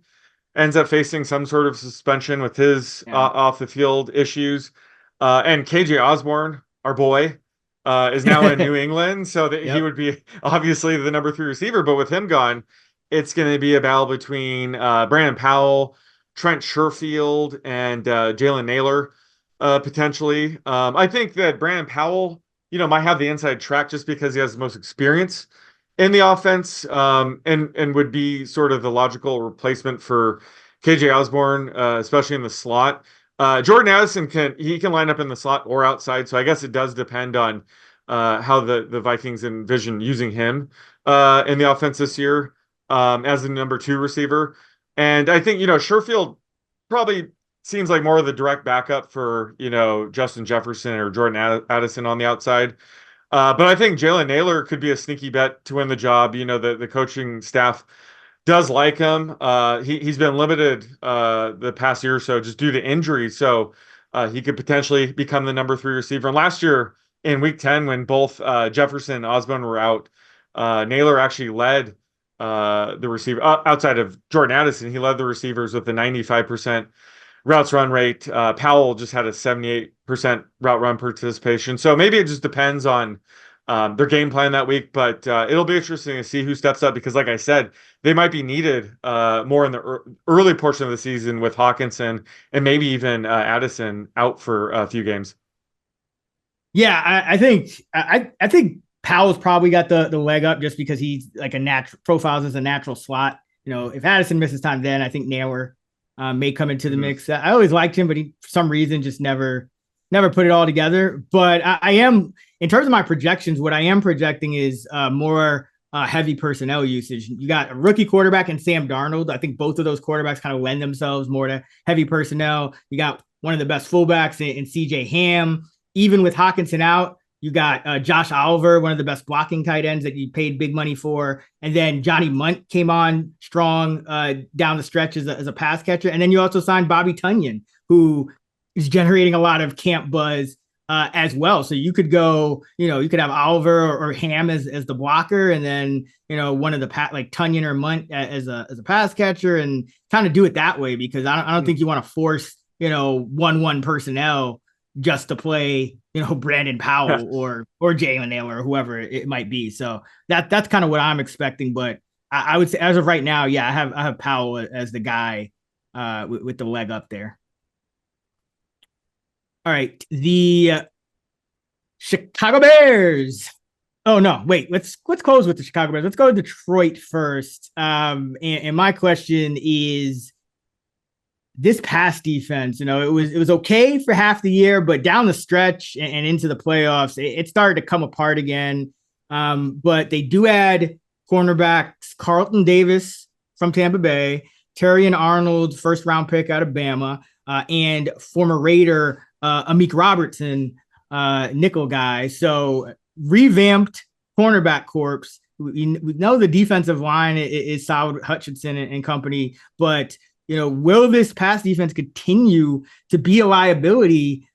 ends up facing some sort of suspension with his off the field issues. And KJ Osborne, our boy, is now in New England, so that he Yep. would be obviously the number 3 receiver. But with him gone, it's going to be a battle between Brandon Powell, Trent Sherfield, and Jalen Naylor, potentially. I think that Brandon Powell, might have the inside track just because he has the most experience in the offense, and would be sort of the logical replacement for KJ Osborne, especially in the slot. Jordan Addison can line up in the slot or outside, so I guess it does depend on how the Vikings envision using him in the offense this year, as the number 2 receiver. And I think Sherfield probably seems like more of the direct backup for Justin Jefferson or Jordan Addison on the outside. But I think Jalen Naylor could be a sneaky bet to win the job. The coaching staff does like him. He's been limited the past year or so just due to injury. So he could potentially become the number 3 receiver. And last year in week 10, when both Jefferson and Osborne were out, Naylor actually led the receiver outside of Jordan Addison. He led the receivers with a 95% routes run rate. Powell just had a 78% route run participation. So maybe it just depends on their game plan that week, but it'll be interesting to see who steps up because, like I said, they might be needed more in the early portion of the season with Hawkinson and maybe even Addison out for a few games. Yeah, I think Powell's probably got the leg up just because he's like a natural profiles as a natural slot. If Addison misses time, then I think Naylor may come into the mix. I always liked him, but he for some reason just never put it all together. But I am, in terms of my projections, what I am projecting is more heavy personnel usage. You got a rookie quarterback and Sam Darnold. I think both of those quarterbacks kind of lend themselves more to heavy personnel. You got one of the best fullbacks in CJ Ham. Even with Hawkinson out, you got Josh Oliver, one of the best blocking tight ends that you paid big money for. And then Johnny Munt came on strong down the stretch as a pass catcher. And then you also signed Bobby Tunyon, who is generating a lot of camp buzz as well. So you could go, you could have Oliver or Ham as the blocker, and then, one of the like Tunyon or Munt as a pass catcher, and kind of do it that way, because I don't think you want to force, 1-1 personnel just to play, Brandon Powell or Jalen Naylor or whoever it might be. So that's kind of what I'm expecting. But I would say as of right now, yeah, I have Powell as the guy with the leg up there. All right, the Chicago Bears. Oh no, wait. Let's close with the Chicago Bears. Let's go to Detroit first. And my question is, this pass defense, it was okay for half the year, but down the stretch and into the playoffs, it started to come apart again. But they do add cornerbacks Carlton Davis from Tampa Bay, Terrion Arnold, first round pick out of Bama, and former Raider Amik Robertson, nickel guy. So revamped cornerback corps. We know the defensive line is solid, Hutchinson and company, but will this pass defense continue to be a liability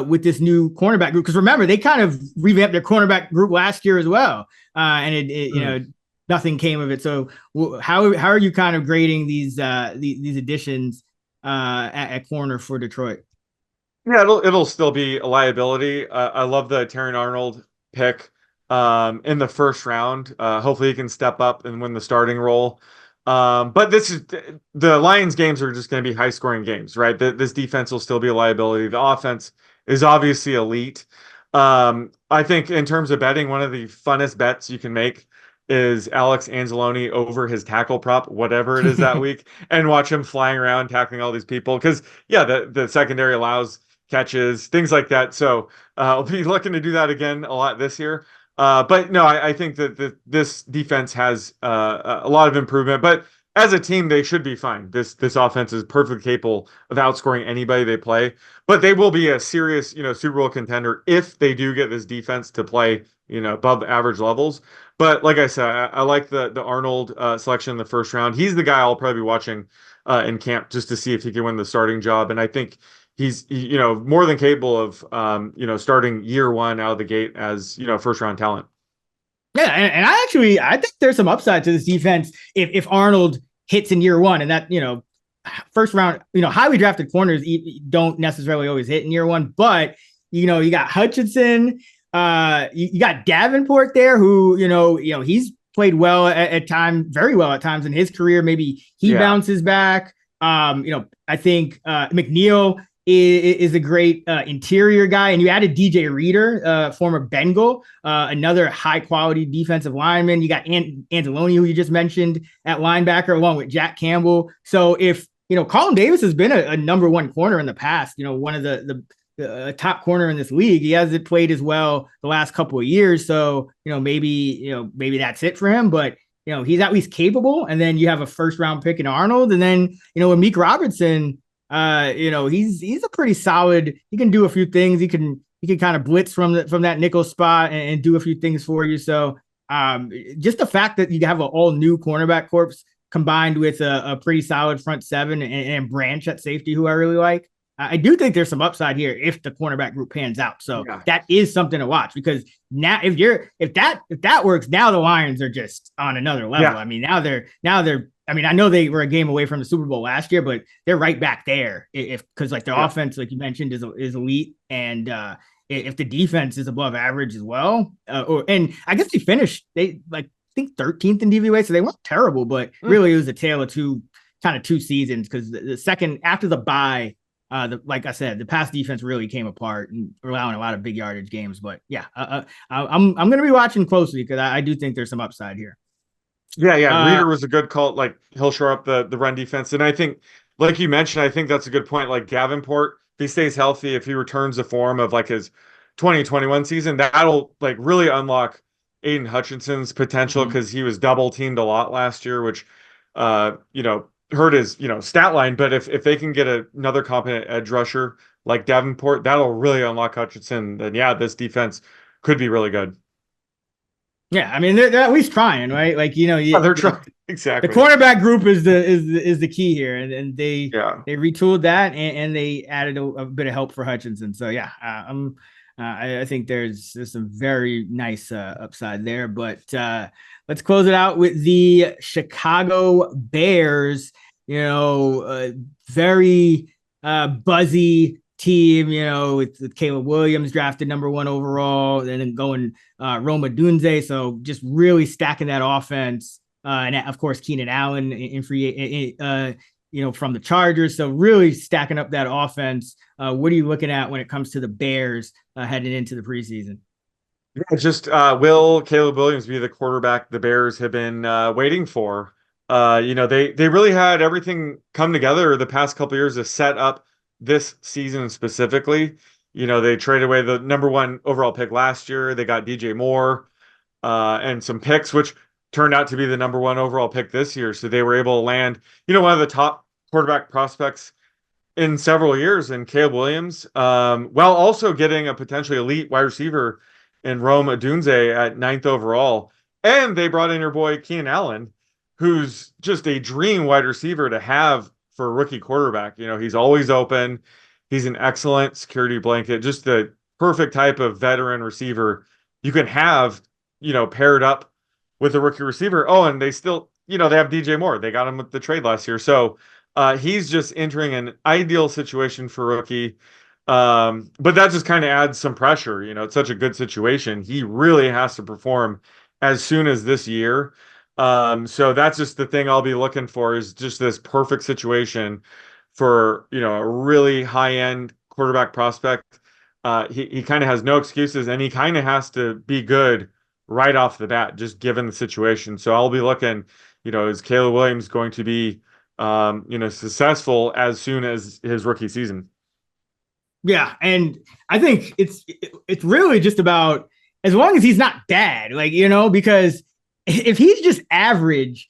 with this new cornerback group? Because remember, they kind of revamped their cornerback group last year as well, and nothing came of it. So how are you kind of grading these additions at corner for Detroit? Yeah, it'll still be a liability. I love the Terrion Arnold pick in the first round. Hopefully he can step up and win the starting role. But the Lions games are just going to be high scoring games, right? This defense will still be a liability. The offense is obviously elite. I think in terms of betting, one of the funnest bets you can make is Alex Anzalone over his tackle prop, whatever it is that week, and watch him flying around tackling all these people. Because yeah, the secondary allows catches, things like that. So I'll be looking to do that again a lot this year. But no, I think that this defense has a lot of improvement. But as a team, they should be fine. This offense is perfectly capable of outscoring anybody they play. But they will be a serious, Super Bowl contender if they do get this defense to play, above average levels. But like I said, I like the Arnold selection in the first round. He's the guy I'll probably be watching in camp just to see if he can win the starting job. And I think he's more than capable of starting year one out of the gate as first round talent. Yeah, and I think there's some upside to this defense if Arnold hits in year one, and that first round highly drafted corners don't necessarily always hit in year one, but you got Hutchinson, You got Davenport there, who he's played well at times, very well at times in his career. Maybe he bounces back. I think McNeil is a great interior guy, and you added DJ Reader, former Bengal, another high quality defensive lineman. You got Anzalone, who you just mentioned, at linebacker, along with Jack Campbell. So if Carlton Davis has been a number one corner in the past, one of the top corner in this league. He hasn't played as well the last couple of years, so maybe that's it for him. But he's at least capable. And then you have a first round pick in Arnold, and then Amik Robertson. He's a pretty solid. He can do a few things. He can kind of blitz from that nickel spot and do a few things for you. So just the fact that you have an all new cornerback corps combined with a pretty solid front seven and Branch at safety, who I really like. I do think there's some upside here if the cornerback group pans out. So that is something to watch, because now if that works, now the Lions are just on another level. Yeah. I mean, now they're I know they were a game away from the Super Bowl last year, but they're right back there because their offense, like you mentioned, is elite, and if the defense is above average as well, and I guess they I think 13th in DVOA, so they weren't terrible, but really it was a tale of two seasons, because the second after the bye. Like I said, the pass defense really came apart and allowing a lot of big yardage games. But yeah, I'm going to be watching closely, because I do think there's some upside here. Yeah. Reader was a good call. Like, he'll shore up the run defense. And I think, like you mentioned, I think that's a good point. Like Davenport, if he stays healthy, if he returns to form of like his 2021 season, that'll like really unlock Aiden Hutchinson's potential, because he was double teamed a lot last year, which, hurt his stat line. But if they can get another competent edge rusher like Davenport, that'll really unlock Hutchinson. Then this defense could be really good. Yeah, I mean they're at least trying, right? Like they're trying. Exactly. The quarterback group is the key here, and they retooled that and they added a bit of help for Hutchinson. So I think there's some very nice upside there. But let's close it out with the Chicago Bears. Very buzzy team, with Caleb Williams drafted number 1 overall, and then going Rome Odunze. So just really stacking that offense. And of course, Keenan Allen in free, from the Chargers. So really stacking up that offense. What are you looking at when it comes to the Bears heading into the preseason? Just will Caleb Williams be the quarterback the Bears have been waiting for? They really had everything come together the past couple of years to set up this season specifically. They traded away the number 1 overall pick last year. They got DJ Moore and some picks, which turned out to be the number 1 overall pick this year. So they were able to land, one of the top quarterback prospects in several years in Caleb Williams, while also getting a potentially elite wide receiver in Rome Odunze at 9th overall. And they brought in your boy Keenan Allen, who's just a dream wide receiver to have for a rookie quarterback. He's always open. He's an excellent security blanket, just the perfect type of veteran receiver you can have, paired up with a rookie receiver. Oh, and they still, they have DJ Moore. They got him with the trade last year. So he's just entering an ideal situation for rookie. But that just kind of adds some pressure. It's such a good situation. He really has to perform as soon as this year. So that's just the thing I'll be looking for, is just this perfect situation for, a really high-end quarterback prospect. He kind of has no excuses, and he kind of has to be good right off the bat, just given the situation. So I'll be looking, is Caleb Williams going to be, successful as soon as his rookie season? Yeah. And I think it's really just about, as long as he's not bad, because if he's just average,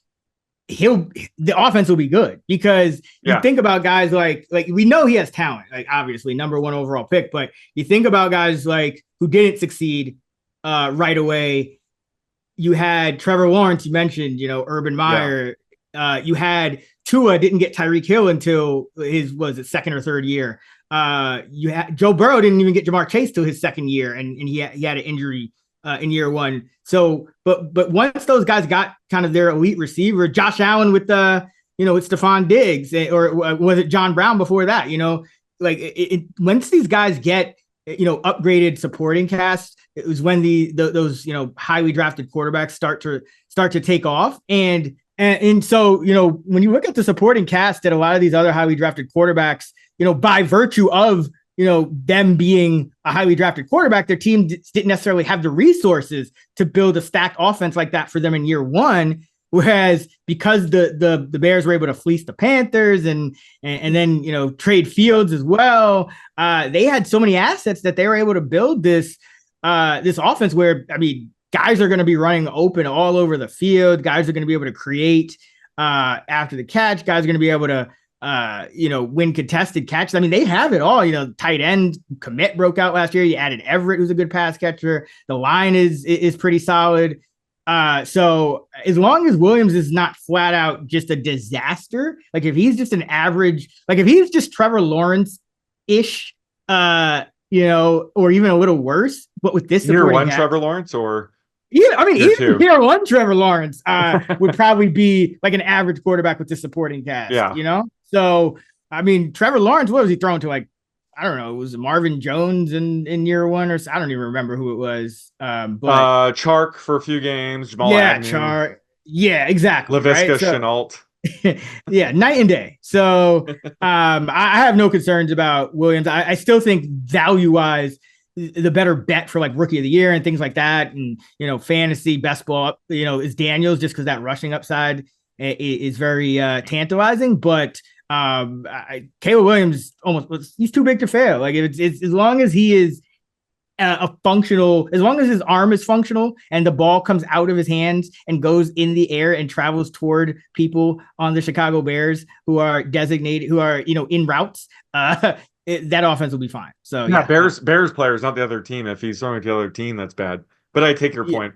the offense will be good, because you think about guys like we know he has talent, like obviously number 1 overall pick, but you think about guys like who didn't succeed right away. You had Trevor Lawrence, you mentioned, Urban Meyer. You had Tua didn't get Tyreek Hill until his second or third year. You had Joe Burrow didn't even get Jamar Chase till his second year, and he had an injury in year 1. So, but once those guys got kind of their elite receiver, Josh Allen with with Stephon Diggs, or was it John Brown before that? Once these guys get upgraded supporting cast. It was when those highly drafted quarterbacks start to take off, and so when you look at the supporting cast at a lot of these other highly drafted quarterbacks, by virtue of them being a highly drafted quarterback, their team didn't necessarily have the resources to build a stacked offense like that for them in year one. Whereas because the Bears were able to fleece the Panthers and then trade Fields as well, they had so many assets that they were able to build this offense where, I mean, guys are going to be running open all over the field. Guys are going to be able to create after the catch. Guys are going to be able to win contested catches. I mean, they have it all. Tight end Komet broke out last year. You added Everett, who's a good pass catcher. The line is pretty solid. So as long as Williams is not flat out just a disaster, like if he's just an average, like if he's just Trevor Lawrence-ish, or even a little worse, but with this year one Trevor Lawrence or even year one Trevor Lawrence would probably be like an average quarterback with this supporting cast. Yeah. So I mean, Trevor Lawrence, what was he throwing to? Like, I don't know. It was Marvin Jones in year one, or I don't even remember who it was. But Chark for a few games. Jamal Agnew. Chark. Yeah, exactly. Laviska Shenault. Yeah, night and day. So I have no concerns about Williams. I still think value-wise, the better bet for like rookie of the year and things like that, and fantasy best ball, is Daniels, just because that rushing upside is very tantalizing. But Caleb Williams he's too big to fail. Like it's as long as he is as long as his arm is functional and the ball comes out of his hands and goes in the air and travels toward people on the Chicago Bears who are designated, who are in routes, that offense will be fine. So yeah, Bears players, not the other team. If he's throwing to the other team, that's bad. But I take your point.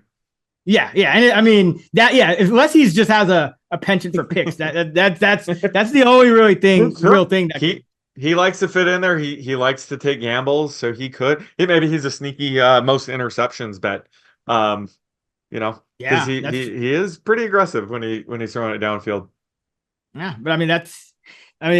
Yeah, and I mean unless he's just has a penchant for picks, that's the only real thing that he likes to fit in there. He likes to take gambles, so maybe he's a sneaky most interceptions bet. Because he is pretty aggressive when he's throwing it downfield. Yeah, but I mean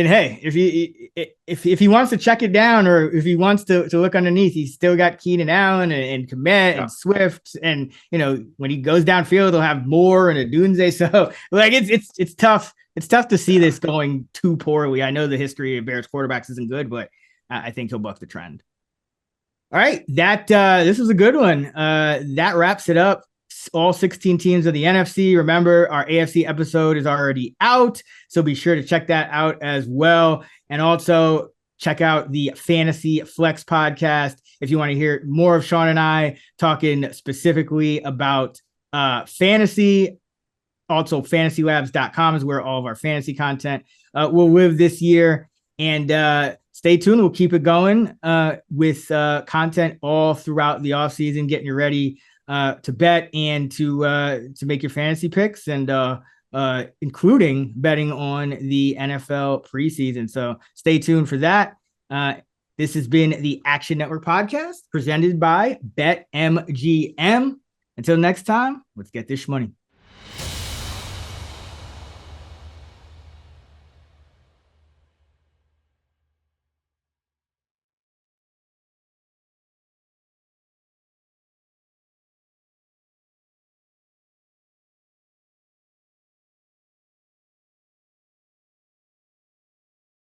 hey, if he wants to check it down, or if he wants to look underneath, he's still got Keenan Allen and Komet and Swift, and when he goes downfield, he'll have Moore and Odunze. So like it's tough. It's tough to see this going too poorly. I know the history of Bears quarterbacks isn't good, but I think he'll buck the trend. All right, this was a good one. That wraps it up. All 16 teams of the NFC. Remember, our AFC episode is already out, so be sure to check that out as well. And also check out the Fantasy Flex podcast if you want to hear more of Sean and I talking specifically about fantasy. Also, fantasylabs.com is where all of our fantasy content will live this year. And stay tuned. We'll keep it going with content all throughout the offseason, getting you ready to bet and to make your fantasy picks, and including betting on the NFL preseason. So stay tuned for that. This has been the Action Network podcast presented by BetMGM. Until next time, let's get this money.